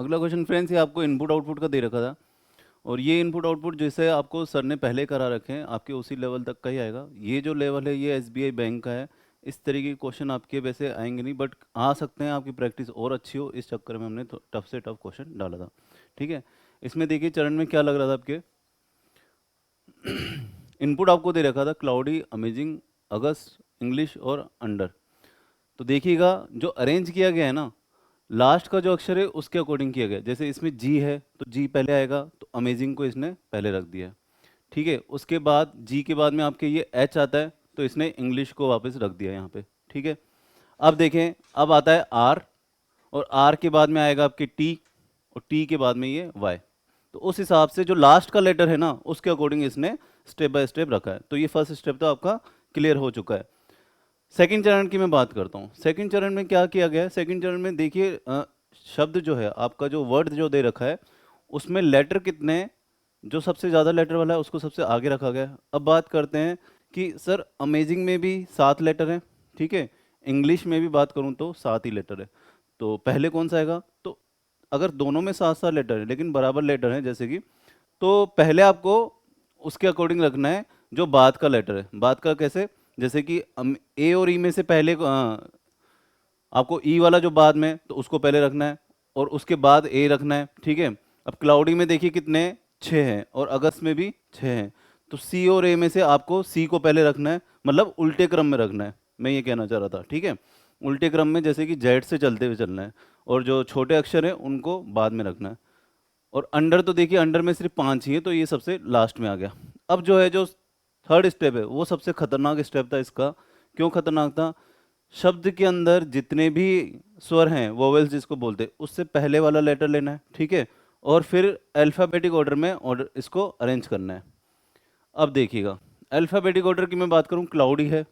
अगला question friends, ये आपको इनपुट आउटपुट का दे रखा था, और ये इनपुट आउटपुट जैसे आपको सर ने पहले करा रखे हैं आपके उसी लेवल तक का ही आएगा। ये जो लेवल है ये एसबीआई बैंक का है। इस तरीके के क्वेश्चन आपके वैसे आएंगे नहीं, बट आ सकते हैं, आपकी प्रैक्टिस और अच्छी हो, इस चक्कर में हमने तो टफ से टफ क्वेश्चन डाला था। ठीक है, इसमें देखिए चरण में क्या लग रहा था आपके इनपुट आपको दे रखा था क्लाउडी, अमेजिंग, अगस्त, इंग्लिश और अंडर। तो देखिएगा जो अरेंज किया गया है ना, लास्ट का जो अक्षर है उसके अकॉर्डिंग किया गया है। जैसे इसमें जी है तो जी पहले आएगा, तो अमेजिंग को इसने पहले रख दिया है। ठीक है, उसके बाद जी के बाद में आपके ये एच आता है, तो इसने इंग्लिश को वापस रख दिया यहाँ पे। ठीक है, अब देखें, अब आता है आर, और आर के बाद में आएगा आपके टी, और टी के बाद में ये वाई। तो उस हिसाब से जो लास्ट का लेटर है ना उसके अकॉर्डिंग इसने स्टेप बाय स्टेप रखा है। तो ये फर्स्ट स्टेप तो आपका क्लियर हो चुका है। सेकंड चरण की मैं बात करता हूँ। सेकंड चरण में क्या किया गया है? सेकंड चरण में देखिए शब्द जो है आपका, जो वर्ड जो दे रखा है उसमें लेटर कितने हैं, जो सबसे ज़्यादा लेटर वाला है उसको सबसे आगे रखा गया है। अब बात करते हैं कि सर अमेजिंग में भी 7 लेटर हैं, ठीक है, इंग्लिश में भी बात करूँ तो 7 ही लेटर है, तो पहले कौन सा आएगा? तो अगर दोनों में 7-7 लेटर है लेकिन बराबर लेटर है जैसे कि, तो पहले आपको उसके अकॉर्डिंग रखना है जो बाद का लेटर है। बाद का कैसे? जैसे कि ए और ई में से पहले आपको ई वाला जो बाद में, तो उसको पहले रखना है, और उसके बाद ए रखना है। ठीक है, अब क्लाउडी में देखिए कितने, 6 हैं, और अगस्त में भी 6 हैं, तो सी और ए में से आपको सी को पहले रखना है, मतलब उल्टे क्रम में रखना है, मैं ये कहना चाह रहा था। ठीक है, उल्टे क्रम में, जैसे कि जेड से चलते हुए चलना है, और जो छोटे अक्षर हैं उनको बाद में रखना है। और अंडर तो देखिए अंडर में सिर्फ 5 ही है, तो ये सबसे लास्ट में आ गया। अब जो है, जो थर्ड स्टेप है वो सबसे खतरनाक स्टेप था इसका। क्यों खतरनाक था? शब्द के अंदर जितने भी स्वर हैं, वोवेल्स जिसको बोलते हैं, उससे पहले वाला लेटर लेना है। ठीक है, और फिर अल्फ़ाबेटिक ऑर्डर में ऑर्डर इसको अरेंज करना है। अब देखिएगा, अल्फ़ाबेटिक ऑर्डर की मैं बात करूं, क्लाउडी है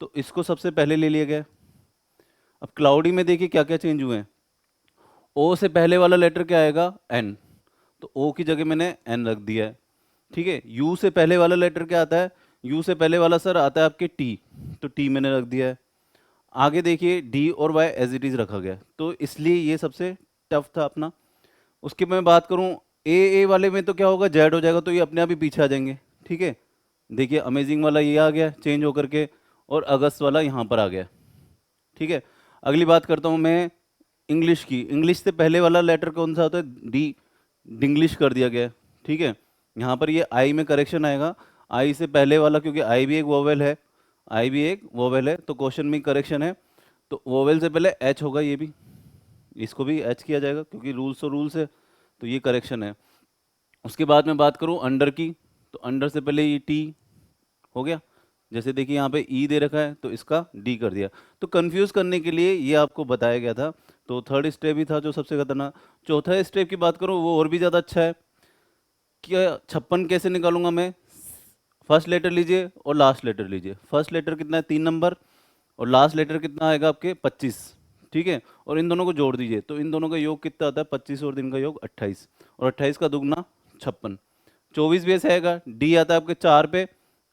तो इसको सबसे पहले ले लिया गया है। अब क्लाउडी में देखिए क्या क्या चेंज हुए हैं। ओ से पहले वाला लेटर क्या आएगा? एन, तो ओ की जगह मैंने एन रख दिया है। ठीक है, यू से पहले वाला लेटर क्या आता है? यू से पहले वाला सर आता है आपके टी, तो टी मैंने रख दिया है। आगे देखिए डी और वाई एज इट इज रखा गया है, तो इसलिए ये सबसे टफ था अपना। उसकी मैं बात करूं, ए वाले में तो क्या होगा, जेड हो जाएगा, तो ये अपने आप ही पीछे आ जाएंगे। ठीक है, देखिए अमेजिंग वाला ये आ गया चेंज होकर के, और अगस्त वाला यहाँ पर आ गया। ठीक है, अगली बात करता हूँ मैं इंग्लिश की। इंग्लिश से पहले वाला लेटर कौन सा होता है? डी, डिंग्लिश कर दिया गया है। ठीक है, यहाँ पर ये आई में करेक्शन आएगा। आई से पहले वाला, क्योंकि आई भी एक वोवेल है, आई भी एक वोवेल है, तो क्वेश्चन में करेक्शन है, तो वोवेल से पहले एच होगा, ये भी, इसको भी एच किया जाएगा क्योंकि रूल्स तो रूल्स है, तो ये करेक्शन है। उसके बाद मैं बात करूँ अंडर की, तो अंडर से पहले ये टी हो गया। जैसे देखिए यहाँ पे ई दे रखा है तो इसका डी कर दिया। तो कंफ्यूज करने के लिए ये आपको बताया गया था। तो थर्ड स्टेप ही था जो सबसे खतरनाक। चौथा स्टेप की बात करूँ वो और भी ज़्यादा अच्छा है। क्या 56 कैसे निकालूंगा मैं? फर्स्ट लेटर लीजिए और लास्ट लेटर लीजिए। फर्स्ट लेटर कितना है? 3 नंबर, और लास्ट लेटर कितना आएगा आपके? 25। ठीक है, और इन दोनों को जोड़ दीजिए, तो इन दोनों का योग कितना आता है? 25 और 3 का योग 28, और 28 का दुगना 56। 24 भी ऐसे आएगा। डी आता है आपके 4 पे,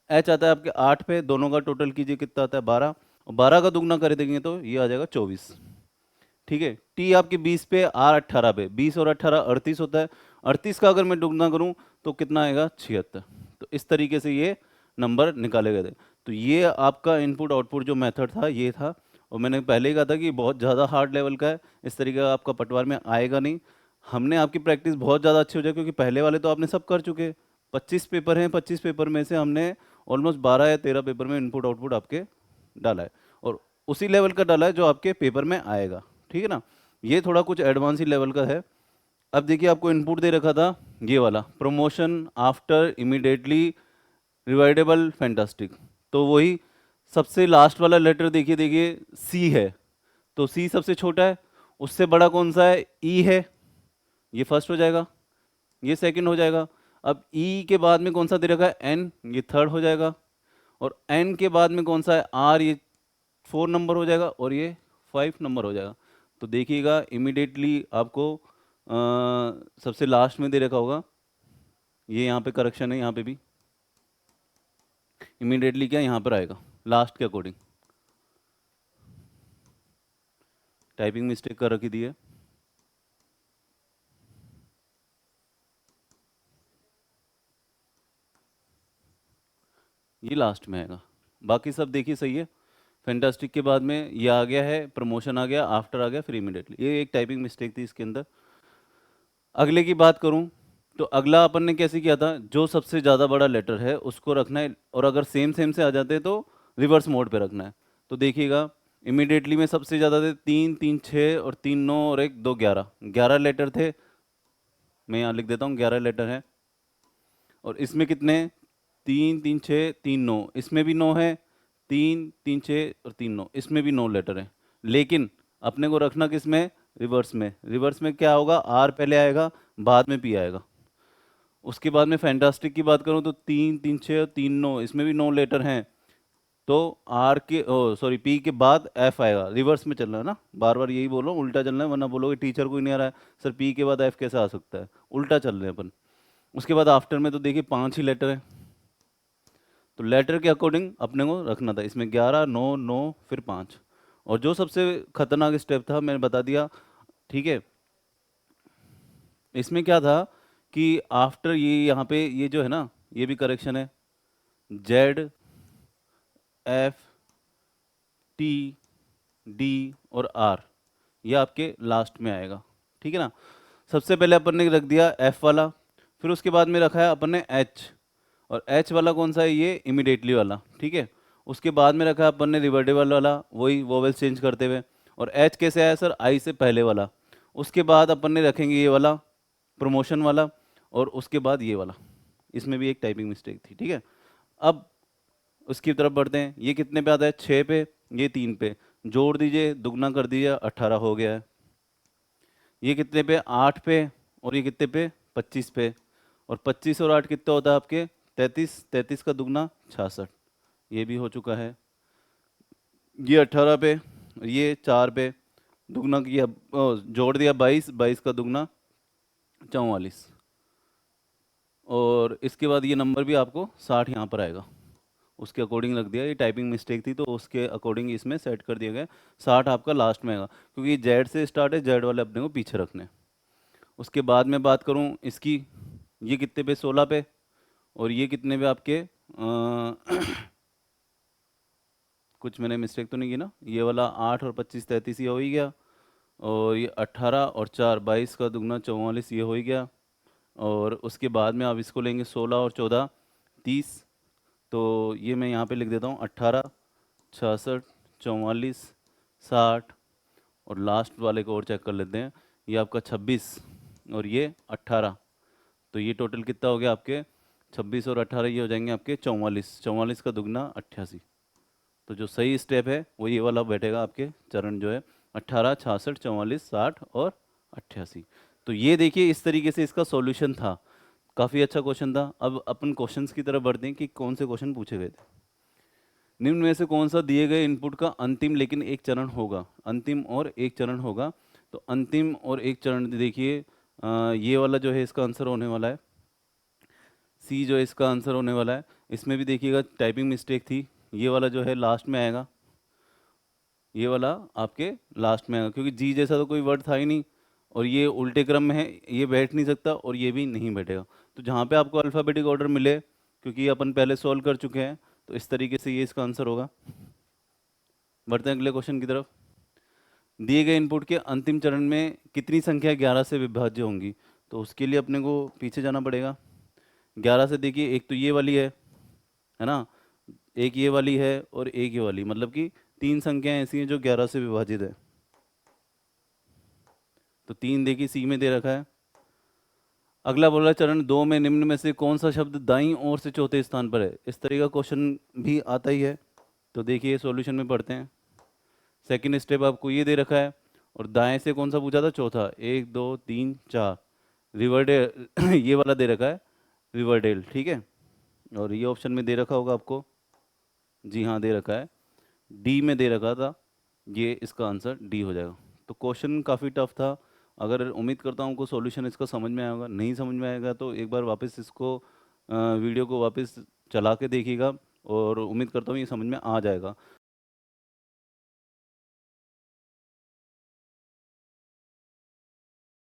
एच आता है आपके 8 पे, दोनों का टोटल कीजिए कितना आता है? 12, और 12 का दुगना कर देंगे तो ये आ जाएगा 24। ठीक है, टी आपके 20 पे, आर 18 पे, 20 और 18 38 होता है। 38 का अगर मैं दुगना करूं तो कितना आएगा? 76। तो इस तरीके से ये नंबर निकाले गए थे। तो ये आपका इनपुट आउटपुट जो मेथड था ये था, और मैंने पहले ही कहा था कि बहुत ज़्यादा हार्ड लेवल का है, इस तरीके का आपका पटवार में आएगा नहीं। हमने आपकी प्रैक्टिस बहुत ज़्यादा अच्छी हो जाए, क्योंकि पहले वाले तो आपने सब कर चुके। 25 पेपर हैं, 25 पेपर में से हमने ऑलमोस्ट 12 या 13 पेपर में इनपुट आउटपुट आपके डाला है, और उसी लेवल का डाला है जो आपके पेपर में आएगा। ठीक है ना, ये थोड़ा कुछ एडवांस ही लेवल का है। अब देखिए आपको इनपुट दे रखा था ये वाला, प्रमोशन आफ्टर इमीडिएटली रिवाइडेबल फैंटास्टिक, तो वही सबसे लास्ट वाला लेटर देखिए, देखिए सी है, तो सी सबसे छोटा है। उससे बड़ा कौन सा है? ई है, ये फर्स्ट हो जाएगा, ये सेकंड हो जाएगा। अब ई के बाद में कौन सा दे रखा है? एन, ये थर्ड हो जाएगा। और एन के बाद में कौन सा है? आर, ये 4 नंबर हो जाएगा, और ये 5 नंबर हो जाएगा। तो देखिएगा इमीडिएटली आपको सबसे लास्ट में दे रखा होगा, ये यहाँ पे करेक्शन है, यहाँ पे भी इमीडिएटली क्या यहाँ पर आएगा लास्ट के अकॉर्डिंग। टाइपिंग मिस्टेक कर रखी दी है। ये लास्ट में आएगा। बाकी सब देखिए सही है। फैंटास्टिक के बाद में ये आ गया है, प्रमोशन आ गया, आफ्टर आ गया, फिर इमीडिएटली। ये एक टाइपिंग मिस्टेक थी इसके अंदर। अगले की बात करूं तो अगला अपन ने कैसे किया था, जो सबसे ज़्यादा बड़ा लेटर है उसको रखना है, और अगर सेम सेम से आ जाते हैं तो रिवर्स मोड पे रखना है। तो देखिएगा, इमीडिएटली में सबसे ज़्यादा थे 3 3 6 और 3 9 और 1 2 11, 11 लेटर थे। मैं यहाँ लिख देता हूँ 11 लेटर हैं। और इसमें कितने, 3 3 6 3 9, इसमें भी 9 है, 3 3 6 और 3 9, इसमें भी 9 लेटर हैं। लेकिन अपने को रखना किस में, रिवर्स में। रिवर्स में क्या होगा, आर पहले आएगा, बाद में पी आएगा। उसके बाद में फैंटास्टिक की बात करूं तो 3 3 6 और 3 9, इसमें भी 9 लेटर हैं। तो आर के सॉरी पी के बाद एफ आएगा। रिवर्स में चलना है ना, बार बार यही बोलो, उल्टा चलना है, वरना बोलोगे टीचर को ही नहीं आ रहा है सर पी के बाद एफ कैसे आ सकता है। उल्टा चल रहे हैं अपन। उसके बाद आफ्टर में तो देखिए 5 ही लेटर है। तो लेटर के अकॉर्डिंग अपने को रखना था। इसमें 11 9 9 फिर 5। और जो सबसे खतरनाक स्टेप था मैंने बता दिया, ठीक है। इसमें क्या था कि आफ्टर ये यहाँ पे ये जो है ना, ये भी करेक्शन है। जेड एफ टी डी और आर, ये आपके लास्ट में आएगा, ठीक है ना। सबसे पहले अपन ने रख दिया एफ वाला, फिर उसके बाद में रखा है अपन ने एच। और एच वाला कौन सा है, ये इमिडिएटली वाला, ठीक है। उसके बाद में रखा है अपन ने रिवर्डेबल वाला, वही वोवेल्स चेंज करते हुए। और एच कैसे आया सर, आई से पहले वाला। उसके बाद अपन ने रखेंगे ये वाला, प्रमोशन वाला। और उसके बाद ये वाला, इसमें भी एक टाइपिंग मिस्टेक थी, ठीक है। अब उसकी तरफ बढ़ते हैं। ये कितने पे आता है, 6 पे, ये 3 पे। जोड़ दीजिए, दुगना कर दीजिए, 18 हो गया है। ये कितने पे, 8 पे, और ये कितने पे, 25 पे। और 25 और 8 कितना होता है आपके, 33। 33 का दुगना 66, ये भी हो चुका है। ये 18 पे, ये 4 पे, दुगना किया, जोड़ दिया 22, 22 का दुगना 44। और इसके बाद ये नंबर भी आपको 60 यहाँ पर आएगा, उसके अकॉर्डिंग रख दिया। ये टाइपिंग मिस्टेक थी तो उसके अकॉर्डिंग इसमें सेट कर दिया गया। 60 आपका लास्ट में आएगा, क्योंकि जेड से स्टार्ट है, जेड वाले अपने को पीछे रखने हैं। उसके बाद में बात करूं इसकी, ये कितने पे, 16 पे। और ये कितने पे आपके कुछ मैंने मिस्टेक तो नहीं की ना, ये वाला 8 और 25 33, ये हो ही गया। और ये 18 और 4 22 का दुगना 44, ये हो ही गया। और उसके बाद में आप इसको लेंगे 16 और 14 30। तो ये मैं यहाँ पे लिख देता हूँ 18 66 44 60। और लास्ट वाले को और चेक कर लेते हैं, ये आपका 26 और ये 18। तो ये टोटल कितना हो गया आपके, 26 और 18 ये हो जाएंगे आपके 44। 44 का दुगना 88। तो जो सही स्टेप है वो ये वाला बैठेगा आपके चरण जो है, 18 66 44 60 और 88। तो ये देखिए इस तरीके से इसका सॉल्यूशन था। काफ़ी अच्छा क्वेश्चन था। अब अपन क्वेश्चंस की तरफ बढ़ते हैं कि कौन से क्वेश्चन पूछे गए थे। निम्न में से कौन सा दिए गए इनपुट का अंतिम लेकिन एक चरण होगा, अंतिम और एक चरण होगा। तो अंतिम और एक चरण देखिए, ये वाला जो है इसका आंसर होने वाला है, सी जो है इसका आंसर होने वाला है। इसमें भी देखिएगा टाइपिंग मिस्टेक थी, ये वाला जो है लास्ट में आएगा, ये वाला आपके लास्ट में आएगा, क्योंकि जी जैसा तो कोई वर्ड था ही नहीं। और ये उल्टे क्रम में है, ये बैठ नहीं सकता और ये भी नहीं बैठेगा। तो जहाँ पे आपको अल्फ़ाबेटिक ऑर्डर मिले, क्योंकि ये अपन पहले सॉल्व कर चुके हैं, तो इस तरीके से ये इसका आंसर होगा। बढ़ते हैं अगले क्वेश्चन की तरफ। दिए गए इनपुट के अंतिम चरण में कितनी संख्या 11 से विभाज्य होंगी। तो उसके लिए अपने को पीछे जाना पड़ेगा। 11 से देखिए, एक तो ये वाली है ना, एक ये वाली है और एक ये वाली, मतलब कि 3 संख्याएं ऐसी हैं जो 11 से विभाजित है। तो 3 देखिए सी में दे रखा है। अगला बोला चरण 2 में निम्न में से कौन सा शब्द दाईं ओर से चौथे स्थान पर है। इस तरह का क्वेश्चन भी आता ही है। तो देखिए सॉल्यूशन में पढ़ते हैं। सेकंड स्टेप आपको ये दे रखा है, और दाएं से कौन सा पूछा था, चौथा, 1 2 3 4, रिवर्डेल ये वाला दे रखा है, रिवर्डेल, ठीक है। और ये ऑप्शन में दे रखा होगा आपको, जी हाँ दे रखा है। डी में दे रखा था, ये इसका आंसर डी हो जाएगा। तो क्वेश्चन काफ़ी टफ था। अगर उम्मीद करता हूँ को सॉल्यूशन इसका समझ में आएगा, नहीं समझ में आएगा तो एक बार वापस इसको वीडियो को वापस चला के देखिएगा, और उम्मीद करता हूँ ये समझ में आ जाएगा।